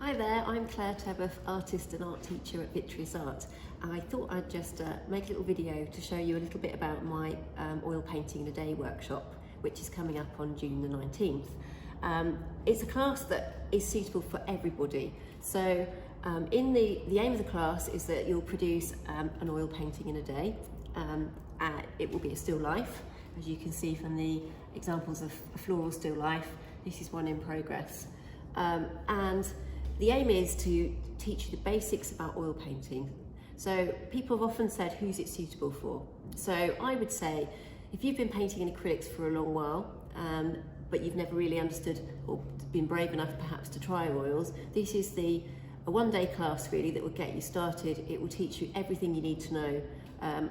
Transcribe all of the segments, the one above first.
Hi there, I'm Clare Tebboth, artist and art teacher at Vitreus Art, and I thought I'd just make a little video to show you a little bit about my oil painting in a day workshop, which is coming up on June the 19th. It's a class that is suitable for everybody. So in the aim of the class is that you'll produce an oil painting in a day. It will be a still life, as you can see from the examples of a floral still life. This is one in progress. And the aim is to teach you the basics about oil painting. So people have often said, who's it suitable for? So I would say, if you've been painting in acrylics for a long while, but you've never really understood or been brave enough perhaps to try oils, this is a one-day class really that will get you started. It will teach you everything you need to know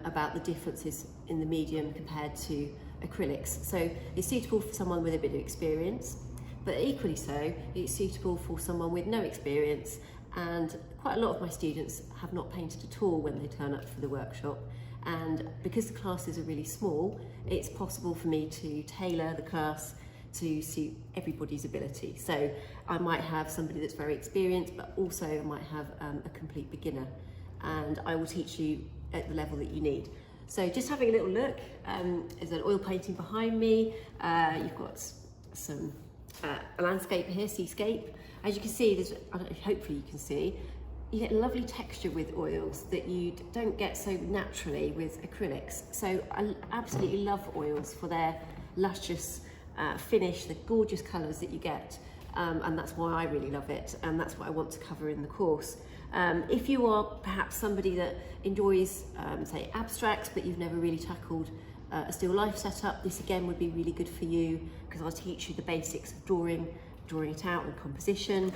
about the differences in the medium compared to acrylics. So it's suitable for someone with a bit of experience, but equally so, it's suitable for someone with no experience, and quite a lot of my students have not painted at all when they turn up for the workshop. And because the classes are really small, it's possible for me to tailor the class to suit everybody's ability. So I might have somebody that's very experienced, but also I might have a complete beginner, and I will teach you at the level that you need. So just having a little look, there's an oil painting behind me. You've got a landscape here, seascape. As you can see, hopefully you can see, you get lovely texture with oils that you don't get so naturally with acrylics. So I absolutely love oils for their luscious finish, the gorgeous colours that you get, and that's why I really love it, and that's what I want to cover in the course. If you are perhaps somebody that enjoys, say, abstracts, but you've never really tackled a still life setup, this again would be really good for you, because I'll teach you the basics of drawing it out and composition.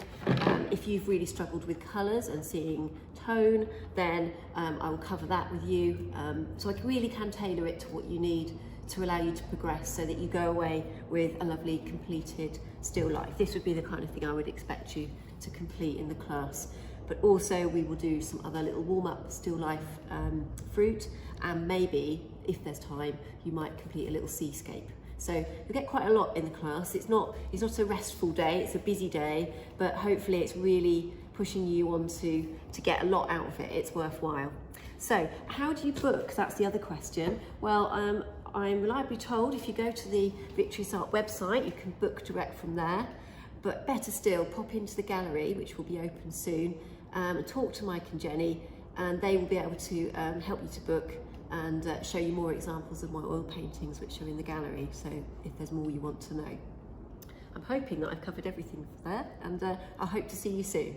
If you've really struggled with colours and seeing tone, then I will cover that with you. So I really can tailor it to what you need to allow you to progress, so that you go away with a lovely completed still life. This would be the kind of thing I would expect you to complete in the class. But also we will do some other little warm-up still life fruit, and maybe, if there's time, you might complete a little seascape. So you'll get quite a lot in the class. It's not a restful day, it's a busy day, but hopefully it's really pushing you on to get a lot out of it. It's worthwhile. So how do you book? That's the other question. Well, I'm reliably told if you go to the Vitreus Art website, you can book direct from there. But better still, pop into the gallery, which will be open soon, and talk to Mike and Jenny, and they will be able to help you to book and show you more examples of my oil paintings which are in the gallery, so if there's more you want to know. I'm hoping that I've covered everything there, and I hope to see you soon.